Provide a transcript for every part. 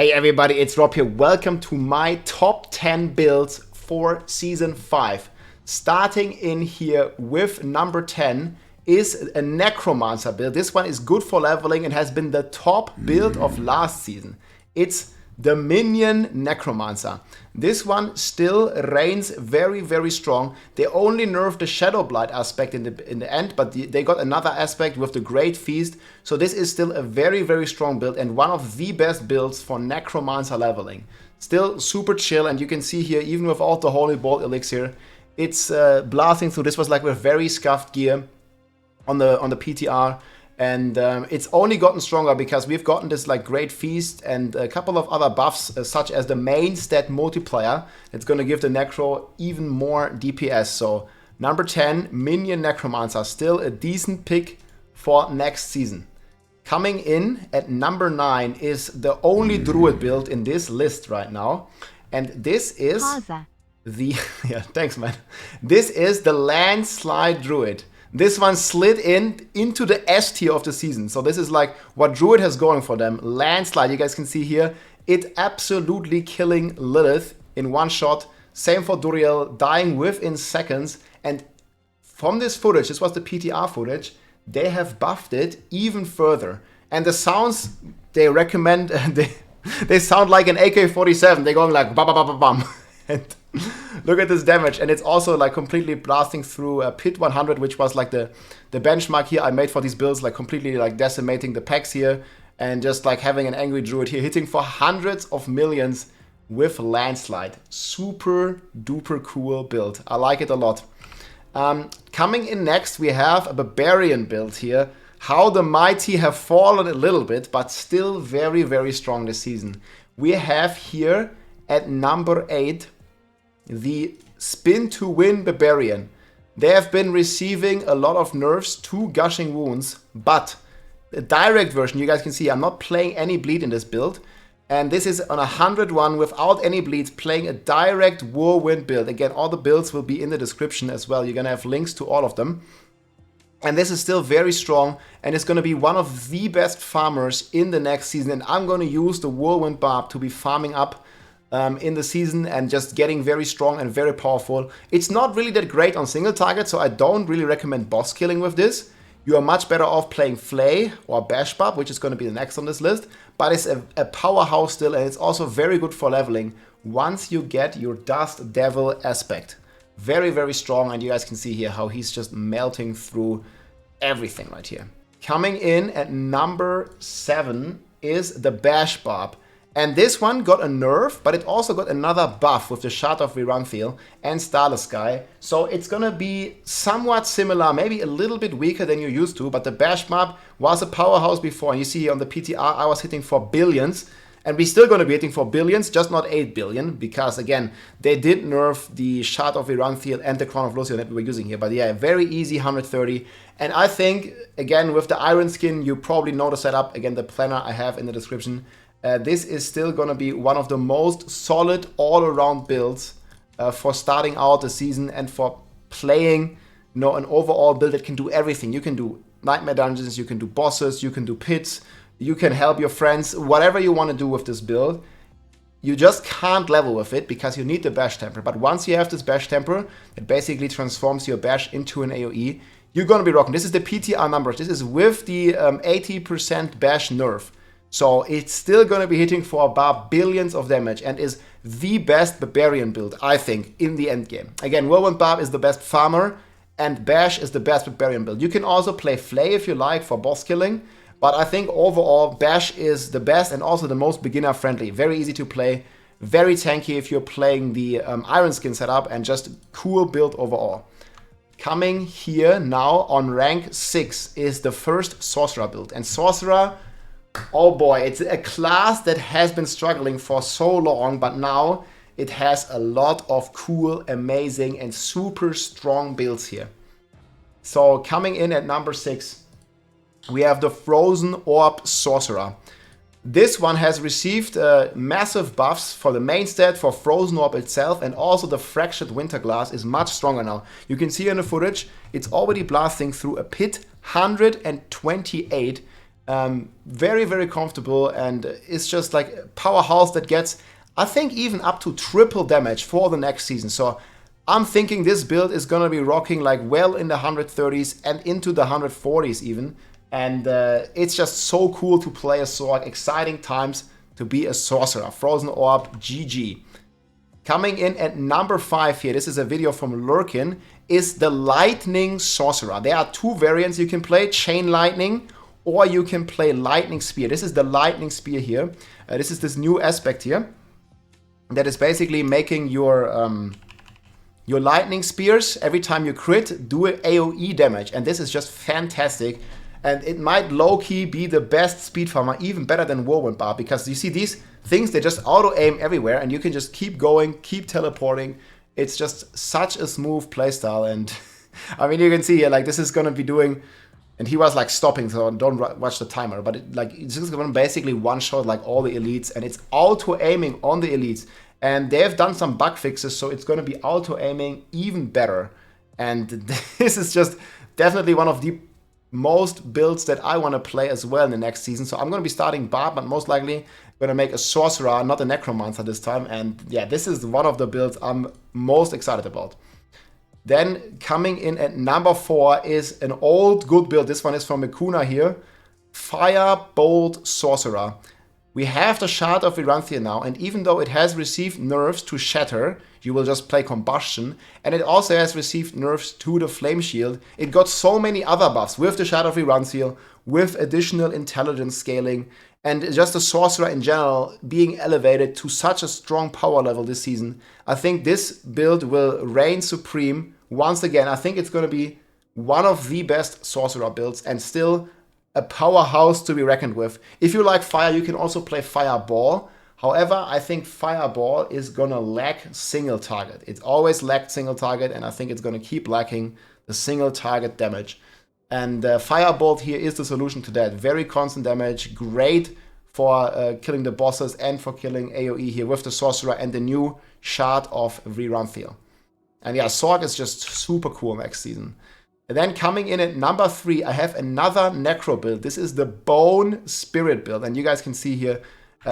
Hey everybody, it's Rob here. Welcome to my top 10 builds for Season 5. Starting in here with number 10 is a Necromancer build. This one is good for leveling and has been the top build of last season. It's the Minion Necromancer. This one still reigns very, very strong. They only nerfed the Shadow Blight aspect in the end, but they got another aspect with the Great Feast. So this is still a very, very strong build and one of the best builds for Necromancer leveling. Still super chill, and you can see here, even without the Holy Bolt Elixir, it's blasting through. This was like with very scuffed gear on the PTR. And it's only gotten stronger because we've gotten this like Great Feast and a couple of other buffs, such as the main stat multiplier. It's going to give the Necro even more DPS. So number 10, Minion Necromancer, still a decent pick for next season. Coming in at number 9 is the only Druid build in this list right now. And this is the... yeah, thanks man. This is the Landslide Druid. This one slid into the S tier of the season. So this is like what Druid has going for them. Landslide, you guys can see here. It absolutely killing Lilith in one shot. Same for Duriel, dying within seconds. And from this footage, this was the PTR footage, they have buffed it even further. And the sounds they recommend, they sound like an AK-47. They're going like bam. And look at this damage, and it's also like completely blasting through Pit 100, which was like the benchmark here I made for these builds, like completely like decimating the packs here, and just like having an angry Druid here hitting for hundreds of millions with Landslide. Super duper cool build. I like it a lot. Coming in next, we have a Barbarian build here. How the mighty have fallen a little bit, but still very, very strong this season. We have here at number 8 the Spin to Win Barbarian. They have been receiving a lot of nerfs to Gushing Wounds, but the direct version, you guys can see I'm not playing any bleed in this build, and this is on 101 without any bleeds, playing a direct Whirlwind build. Again, all the builds will be in the description as well. You're gonna have links to all of them. And this is still very strong, and it's gonna be one of the best farmers in the next season, and I'm gonna use the Whirlwind Barb to be farming up in the season and just getting very strong and very powerful. It's not really that great on single target, so I don't really recommend boss killing with this. You are much better off playing Flay or Bash Barb, which is going to be the next on this list, but it's a powerhouse still, and it's also very good for leveling once you get your Dust Devil aspect. Very, very strong, and you guys can see here how he's just melting through everything right here. Coming in at number 7 is the Bash Barb. And this one got a nerf, but it also got another buff with the Shard of Viranthiel and Starless Sky. So it's gonna be somewhat similar, maybe a little bit weaker than you're used to, but the Bash Barb was a powerhouse before. And you see here on the PTR, I was hitting for billions, and we're still gonna be hitting for billions, just not 8 billion, because again, they did nerf the Shard of Viranthiel and the Crown of Lucian that we were using here. But yeah, very easy 130. And I think, again, with the Iron Skin, you probably know the setup. Again, the planner I have in the description. This is still going to be one of the most solid all-around builds for starting out the season and for playing, an overall build that can do everything. You can do Nightmare Dungeons, you can do bosses, you can do pits, you can help your friends, whatever you want to do with this build. You just can't level with it because you need the Bash Temper. But once you have this Bash Temper, it basically transforms your Bash into an AoE. You're going to be rocking. This is the PTR numbers. This is with the 80% Bash nerf. So it's still going to be hitting for about billions of damage and is the best Barbarian build, I think, in the end game. Again, Whirlwind Barb is the best farmer and Bash is the best Barbarian build. You can also play Flay if you like for boss killing, but I think overall Bash is the best and also the most beginner friendly. Very easy to play, very tanky if you're playing the Iron Skin setup, and just cool build overall. Coming here now on rank 6 is the first Sorcerer build, and Sorcerer, oh boy, it's a class that has been struggling for so long, but now it has a lot of cool, amazing, and super strong builds here. So coming in at number 6, we have the Frozen Orb Sorcerer. This one has received massive buffs for the main stat, for Frozen Orb itself, and also the Fractured Winter Glass is much stronger now. You can see in the footage, it's already blasting through a Pit 128. Very, very comfortable, and it's just like a powerhouse that gets, I think, even up to triple damage for the next season. So I'm thinking this build is gonna be rocking like well in the 130s and into the 140s even. And it's just so cool to play a Sorc. Exciting times to be a sorcerer. Frozen Orb, GG. Coming in at number 5 here, this is a video from Lurkin, is the Lightning Sorcerer. There are two variants you can play, Chain Lightning, or you can play Lightning Spear. This is the Lightning Spear here. This is this new aspect here that is basically making your Lightning Spears, every time you crit, do AoE damage. And this is just fantastic. And it might low-key be the best speed farmer, even better than Whirlwind Bar, because you see these things, they just auto-aim everywhere, and you can just keep going, keep teleporting. It's just such a smooth playstyle, and I mean, you can see here, like, this is gonna be doing, and he was like stopping, so don't watch the timer, but it's just gonna basically one-shot like all the elites, and it's auto-aiming on the elites. And they've done some bug fixes, so it's gonna be auto-aiming even better. And this is just definitely one of the most builds that I want to play as well in the next season. So I'm going to be starting Barb, but most likely going to make a Sorcerer, not a Necromancer this time. And yeah, this is one of the builds I'm most excited about. Then coming in at number 4 is an old good build. This one is from Mikuna here. Firebolt Sorcerer. We have the Shard of Viranthia now, and even though it has received nerfs to Shatter, you will just play Combustion, and it also has received nerfs to the Flame Shield, it got so many other buffs with the Shard of Viranthia, with additional intelligence scaling, and just the Sorcerer in general being elevated to such a strong power level this season. I think this build will reign supreme once again. I think it's going to be one of the best Sorcerer builds, and still a powerhouse to be reckoned with. If you like fire, you can also play Fireball. However, I think Fireball is gonna lack single target. It's always lacked single target, and I think it's gonna keep lacking the single target damage. And Firebolt here is the solution to that. Very constant damage, great for killing the bosses and for killing AoE here with the Sorcerer and the new Shard of Viranthia. And yeah, Sorc is just super cool next season. And then coming in at number 3, I have another Necro build. This is the Bone Spirit build. And you guys can see here,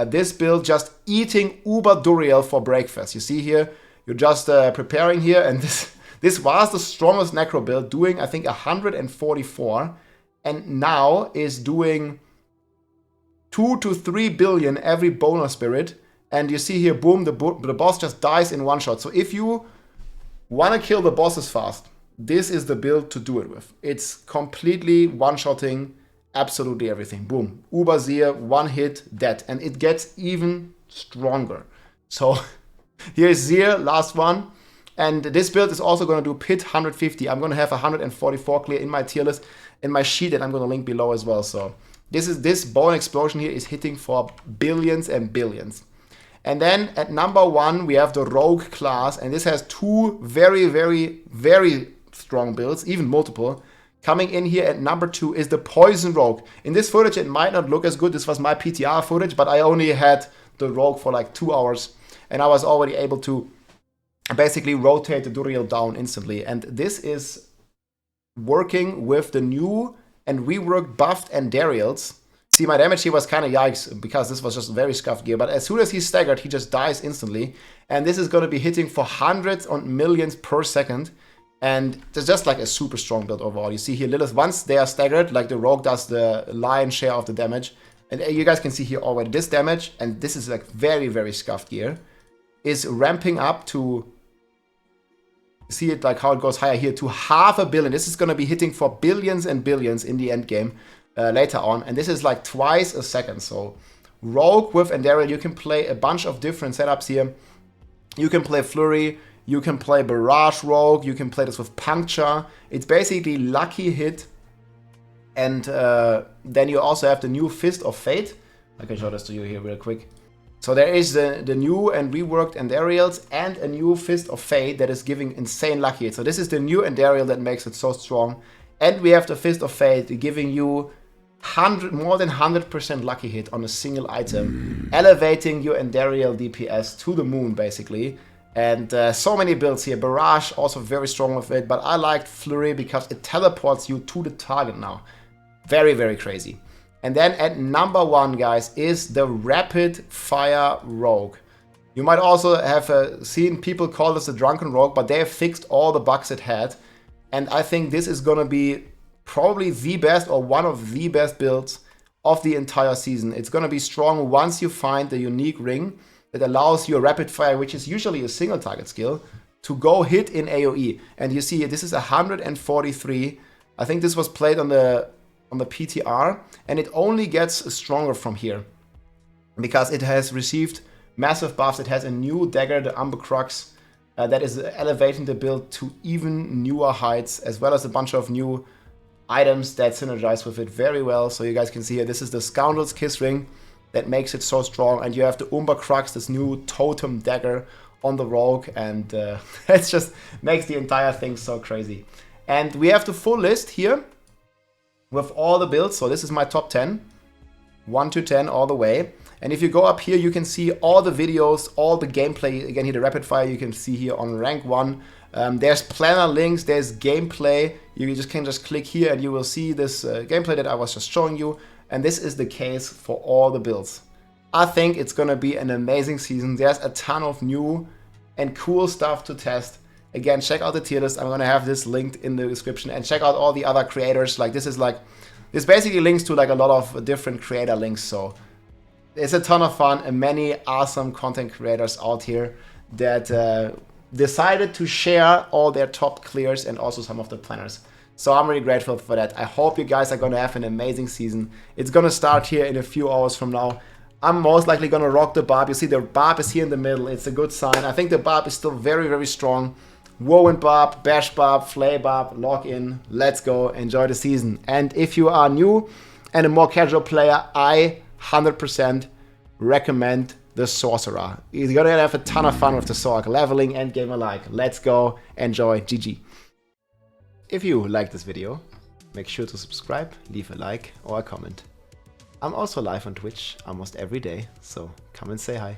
this build just eating Uber Duriel for breakfast. You see here, you're just preparing here. And this was the strongest Necro build, doing, I think, 144. And now is doing 2 to 3 billion every Boner Spirit. And you see here, boom, the boss just dies in one shot. So if you want to kill the bosses fast, this is the build to do it with. It's completely one-shotting absolutely everything. Boom. Uberseer, one hit, dead. And it gets even stronger. So here's Seer, last one. And this build is also going to do Pit 150. I'm going to have 144 clear in my tier list, in my sheet that I'm going to link below as well. So this Bone Explosion here is hitting for billions and billions. And then at number 1, we have the Rogue class. And this has two very, very, very strong builds, even multiple. Coming in here at number 2 is the Poison Rogue. In this footage, it might not look as good. This was my PTR footage, but I only had the Rogue for like 2 hours, and I was already able to basically rotate the Duriel down instantly. And this is working with the new and reworked buffed Andariels. See, my damage here was kind of yikes, because this was just very scuffed gear. But as soon as he's staggered, he just dies instantly. And this is going to be hitting for hundreds and millions per second. And it's just like a super strong build overall. You see here, Lilith, once they are staggered, like the Rogue does the lion's share of the damage. And you guys can see here already this damage, and this is like very, very scuffed gear, is ramping up to, see it like how it goes higher here, to 500 million. This is going to be hitting for billions and billions in the end game later on. And this is like twice a second. So Rogue with Andariel, you can play a bunch of different setups here. You can play Flurry, you can play Barrage Rogue, you can play this with Puncture. It's basically lucky hit. And then you also have the new Fist of Fate. I can show this to you here real quick. So there is the new and reworked Andariels and a new Fist of Fate that is giving insane lucky hit. So this is the new Andariel that makes it so strong. And we have the Fist of Fate giving you more than 100% lucky hit on a single item, elevating your Andariel DPS to the moon basically. And so many builds here. Barrage also very strong with it, but I liked Flurry because it teleports you to the target now. Very, very crazy. And then at number 1, guys, is the Rapid Fire Rogue. You might also have seen people call this the Drunken Rogue, but they have fixed all the bugs it had. And I think this is gonna be probably the best or one of the best builds of the entire season. It's gonna be strong once you find the unique ring that allows your Rapid Fire, which is usually a single target skill, to go hit in AoE. And you see this is 143. I think this was played on the PTR, and it only gets stronger from here because it has received massive buffs. It has a new dagger, the Umber Crux, that is elevating the build to even newer heights, as well as a bunch of new items that synergize with it very well. So you guys can see here, this is the Scoundrel's Kiss ring that makes it so strong, and you have the Umber Crux, this new totem dagger on the Rogue, and it just makes the entire thing so crazy. And we have the full list here with all the builds. So this is my top 10, 1 to 10 all the way. And if you go up here, you can see all the videos, all the gameplay. Again, here the Rapid Fire you can see here on rank 1. There's planner links, there's gameplay. You just can just click here and you will see this gameplay that I was just showing you. And this is the case for all the builds. I think it's gonna be an amazing season. There's a ton of new and cool stuff to test. Again, check out the tier list. I'm gonna have this linked in the description, and check out all the other creators. Like this basically links to like a lot of different creator links. So it's a ton of fun and many awesome content creators out here that decided to share all their top clears and also some of the planners. So I'm really grateful for that. I hope you guys are gonna have an amazing season. It's gonna start here in a few hours from now. I'm most likely gonna rock the barb. You see the barb is here in the middle. It's a good sign. I think the barb is still very, very strong. Whirlwind barb, bash barb, flay barb, log in. Let's go, enjoy the season. And if you are new and a more casual player, I 100% recommend the Sorcerer. You're gonna have a ton of fun with the Sorc, leveling and game alike. Let's go, enjoy, GG. If you like this video, make sure to subscribe, leave a like or a comment. I'm also live on Twitch almost every day, so come and say hi.